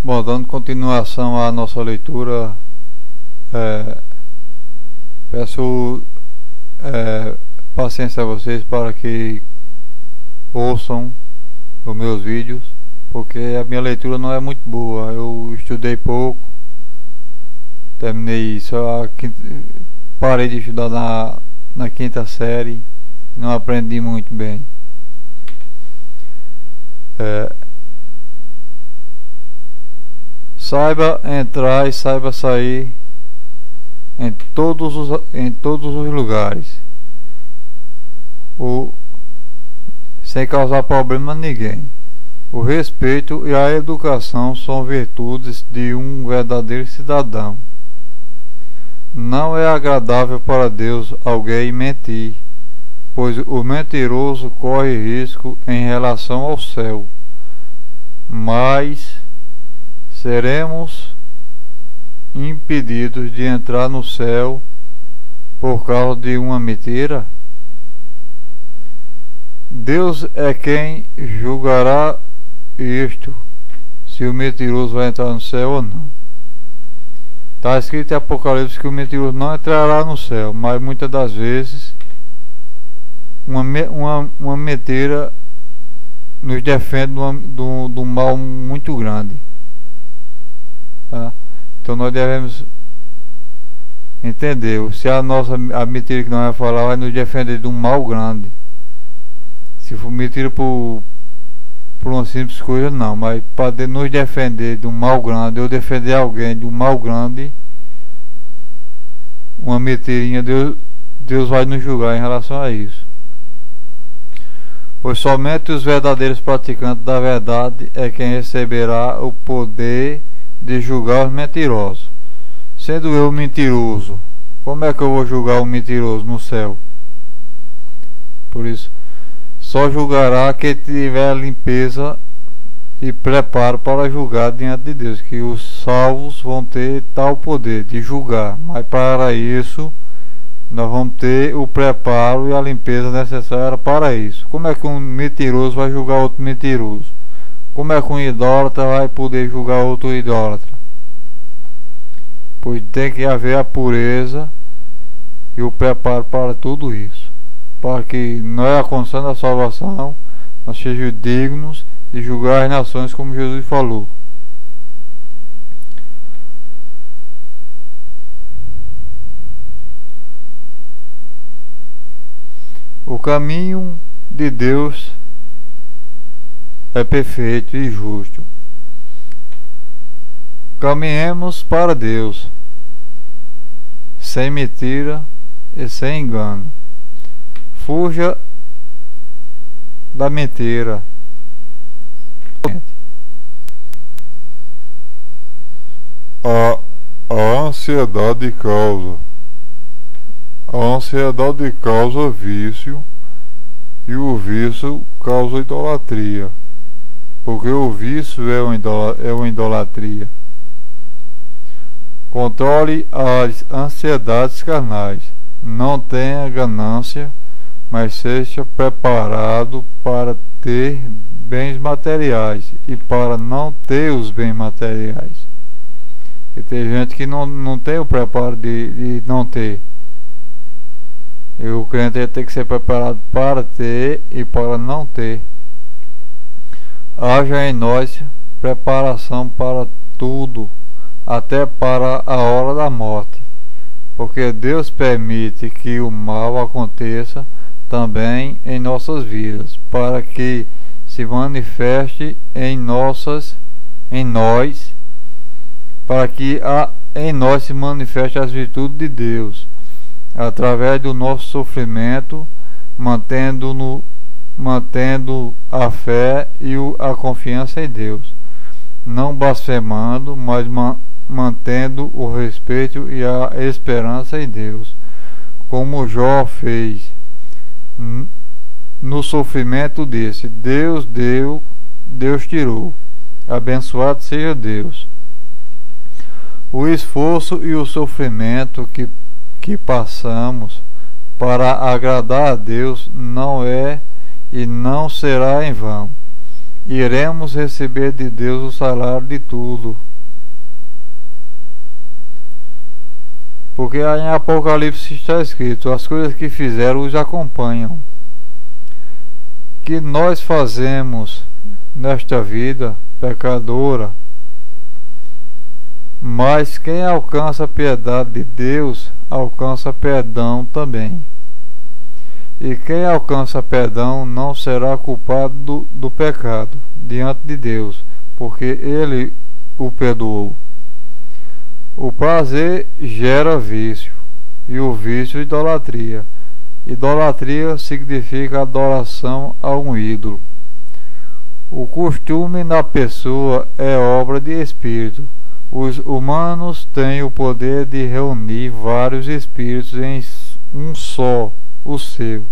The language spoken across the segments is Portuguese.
Bom, dando continuação à nossa leitura, é, peço paciência a vocês para que ouçam os meus vídeos, porque a minha leitura não é muito boa. Eu estudei pouco, terminei só parei de estudar na quinta série, não aprendi muito bem. Saiba entrar e saiba sair em todos os lugares, sem causar problema a ninguém. O respeito e a educação são virtudes de um verdadeiro cidadão. Não é agradável para Deus alguém mentir, pois o mentiroso corre risco em relação ao céu. Mas seremos impedidos de entrar no céu por causa de uma mentira? Deus é quem julgará isto, se o mentiroso vai entrar no céu ou não. Está escrito em Apocalipse que o mentiroso não entrará no céu, mas muitas das vezes uma mentira nos defende de um mal muito grande. Tá? Então nós devemos entender, se a mentira que nós vamos falar vai nos defender de um mal grande. Se for mentira por uma simples coisa, não, mas para nos defender de um mal grande, ou defender alguém de um mal grande, uma mentirinha, Deus vai nos julgar em relação a isso. Pois somente os verdadeiros praticantes da verdade é quem receberá o poder de julgar os mentirosos. Sendo eu mentiroso, como é que eu vou julgar o mentiroso no céu? Por isso, só julgará quem tiver limpeza e preparo para julgar diante de Deus, que os salvos vão ter tal poder de julgar, mas para isso nós vamos ter o preparo e a limpeza necessária para isso. Como é que um mentiroso vai julgar outro mentiroso? Como é que um idólatra vai poder julgar outro idólatra? Pois tem que haver a pureza e o preparo para tudo isso, para que nós, alcançando a salvação, nós sejamos dignos de julgar as nações, como Jesus falou. O caminho de Deus é perfeito e justo. Caminhemos para Deus, sem mentira e sem engano. Fuja da mentira. A ansiedade causa. A ansiedade causa vício, e o vício causa idolatria, porque o vício é uma idolatria. Controle as ansiedades carnais. Não tenha ganância, mas seja preparado para ter bens materiais e para não ter os bens materiais. E tem gente que não tem o preparo de não ter. E o crente tem que ser preparado para ter e para não ter. Haja em nós preparação para tudo, até para a hora da morte, porque Deus permite que o mal aconteça também em nossas vidas, para que se manifeste em nós, para que em nós se manifeste as virtudes de Deus, através do nosso sofrimento, mantendo a fé e a confiança em Deus, não blasfemando, mas mantendo o respeito e a esperança em Deus, como Jó fez. No sofrimento desse, Deus deu, Deus tirou. Abençoado seja Deus. O esforço e o sofrimento que passamos para agradar a Deus não é e não será em vão. iremos receber de Deus o salário de tudo. Porque em Apocalipse está escrito: as coisas que fizeram os acompanham. Que nós fazemos nesta vida pecadora, mas quem alcança a piedade de Deus alcança perdão também. E quem alcança perdão não será culpado do pecado diante de Deus, porque Ele o perdoou. O prazer gera vício, e o vício idolatria. Idolatria significa adoração a um ídolo. O costume na pessoa é obra de espírito. Os humanos têm o poder de reunir vários espíritos em um só, o seu.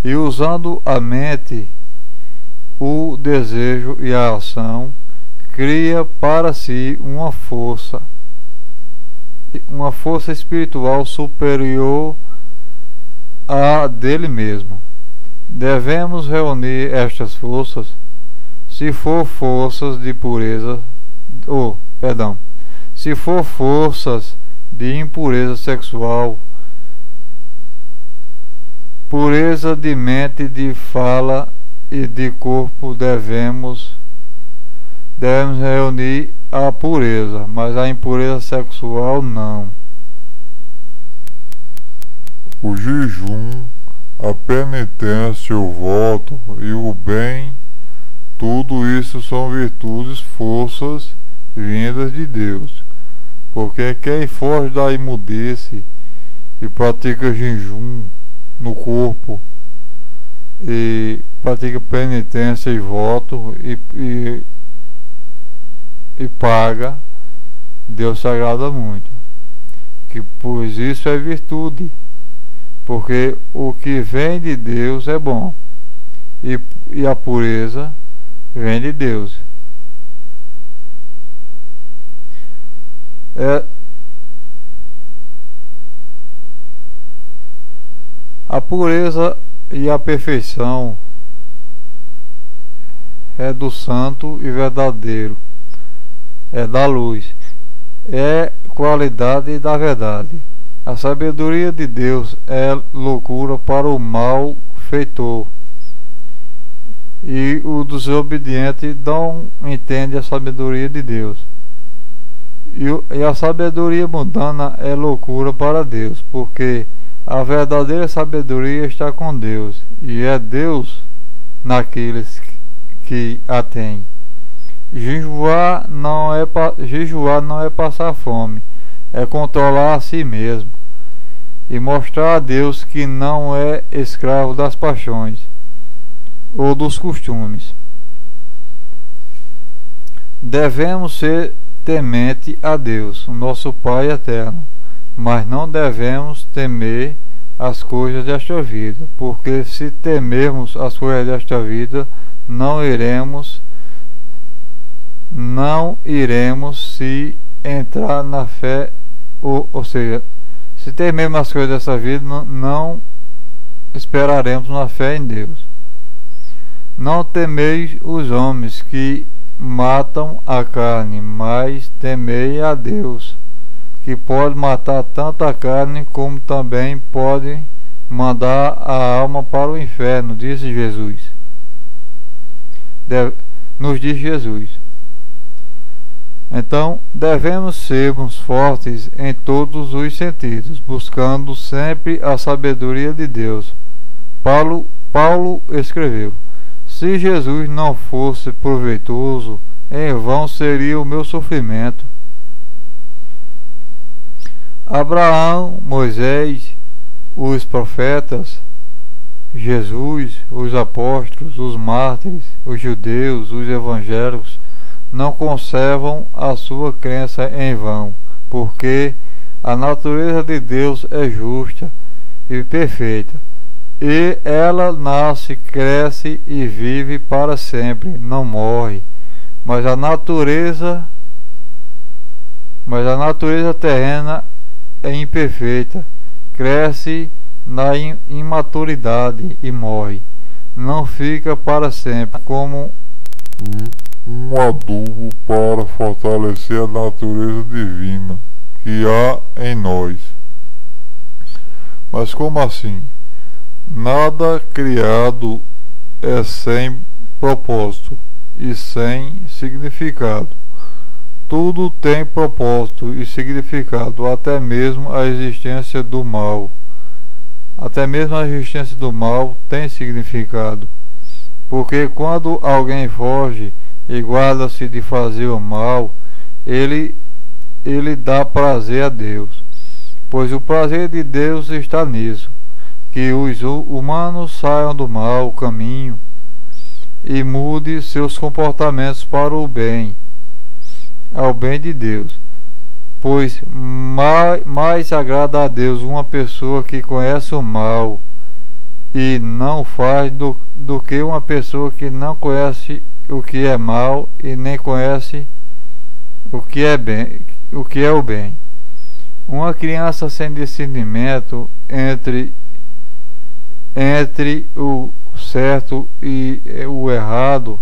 E usando a mente, o desejo e a ação, cria para si uma força espiritual superior à dele mesmo. Devemos reunir estas forças, se for forças de pureza, se for forças de impureza sexual, pureza de mente, de fala e de corpo, devemos reunir a pureza, mas a impureza sexual não. O jejum, a penitência, o voto e o bem, tudo isso são virtudes, forças vindas de Deus. Porque quem foge da imundice e pratica jejum no corpo e pratica penitência e voto e paga, Deus se agrada muito, pois isso é virtude, porque o que vem de Deus é bom, e a pureza vem de Deus. A pureza e a perfeição é do santo e verdadeiro, é da luz, é qualidade da verdade. A sabedoria de Deus é loucura para o malfeitor, e o desobediente não entende a sabedoria de Deus. E a sabedoria mundana é loucura para Deus, porque a verdadeira sabedoria está com Deus, e é Deus naqueles que a têm. Jejuar não é passar fome, é controlar a si mesmo e mostrar a Deus que não é escravo das paixões ou dos costumes. Devemos ser temente a Deus, o nosso Pai eterno, mas não devemos temer as coisas desta vida, porque se temermos as coisas desta vida, não iremos se entrar na fé, ou seja, se temermos as coisas dessa vida, não esperaremos na fé em Deus. Não temeis os homens que matam a carne, mas temei a Deus, que pode matar tanto a carne como também pode mandar a alma para o inferno, disse Jesus. Nos diz Jesus. Então, devemos sermos fortes em todos os sentidos, buscando sempre a sabedoria de Deus. Paulo escreveu: se Jesus não fosse proveitoso, em vão seria o meu sofrimento. Abraão, Moisés, os profetas, Jesus, os apóstolos, os mártires, os judeus, os evangélicos, não conservam a sua crença em vão, porque a natureza de Deus é justa e perfeita, e ela nasce, cresce e vive para sempre, não morre. Mas a natureza terrena é imperfeita, cresce na imaturidade e morre. não fica para sempre, como um adubo para fortalecer a natureza divina que há em nós. Mas como assim? Nada criado é sem propósito e sem significado. Tudo tem propósito e significado, até mesmo a existência do mal. Até mesmo a existência do mal tem significado. Porque quando alguém foge e guarda-se de fazer o mal, ele dá prazer a Deus. Pois o prazer de Deus está nisso, que os humanos saiam do mau caminho e mude seus comportamentos para o bem, ao bem de Deus. Pois mais agrada a Deus uma pessoa que conhece o mal e não faz do que uma pessoa que não conhece o que é mal e nem conhece o que é o bem. Uma criança sem discernimento entre o certo e o errado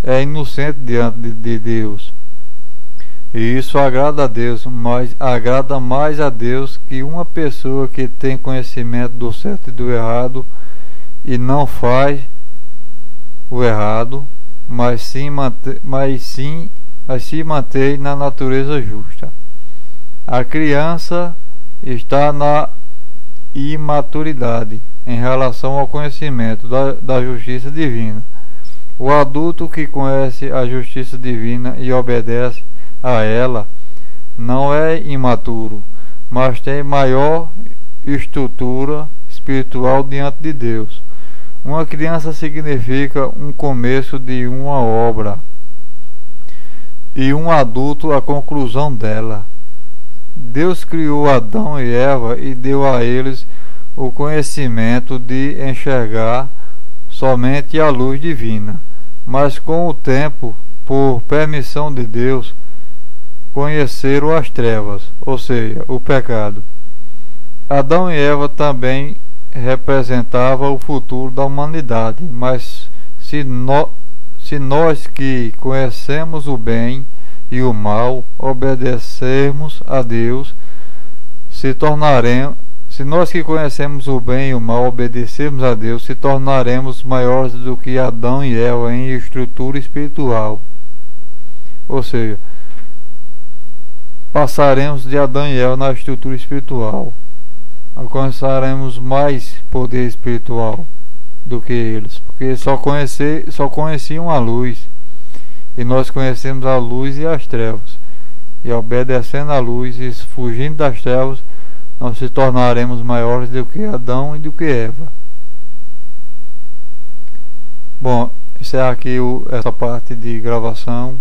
é inocente diante de Deus. E isso agrada a Deus, mas agrada mais a Deus que uma pessoa que tem conhecimento do certo e do errado e não faz o errado, mas se mantém na natureza justa. A criança está na imaturidade em relação ao conhecimento da justiça divina. O adulto que conhece a justiça divina e obedece a ela não é imaturo, mas tem maior estrutura espiritual diante de Deus. Uma criança significa um começo de uma obra e um adulto a conclusão dela. Deus criou Adão e Eva e deu a eles o conhecimento de enxergar somente a luz divina, mas com o tempo, por permissão de Deus, conheceram as trevas, ou seja, o pecado. Adão e Eva também representavam o futuro da humanidade, mas se nós que conhecemos o bem e o mal obedecermos a Deus, se nós que conhecemos o bem e o mal obedecermos a Deus, se tornaremos maiores do que Adão e Eva em estrutura espiritual. Ou seja, passaremos de Adão e Eva na estrutura espiritual. Alcançaremos mais poder espiritual do que eles, porque só conheciam a luz, e nós conhecemos a luz e as trevas, e obedecendo a luz e fugindo das trevas, nós se tornaremos maiores do que Adão e do que Eva. Bom, essa é aqui essa parte de gravação.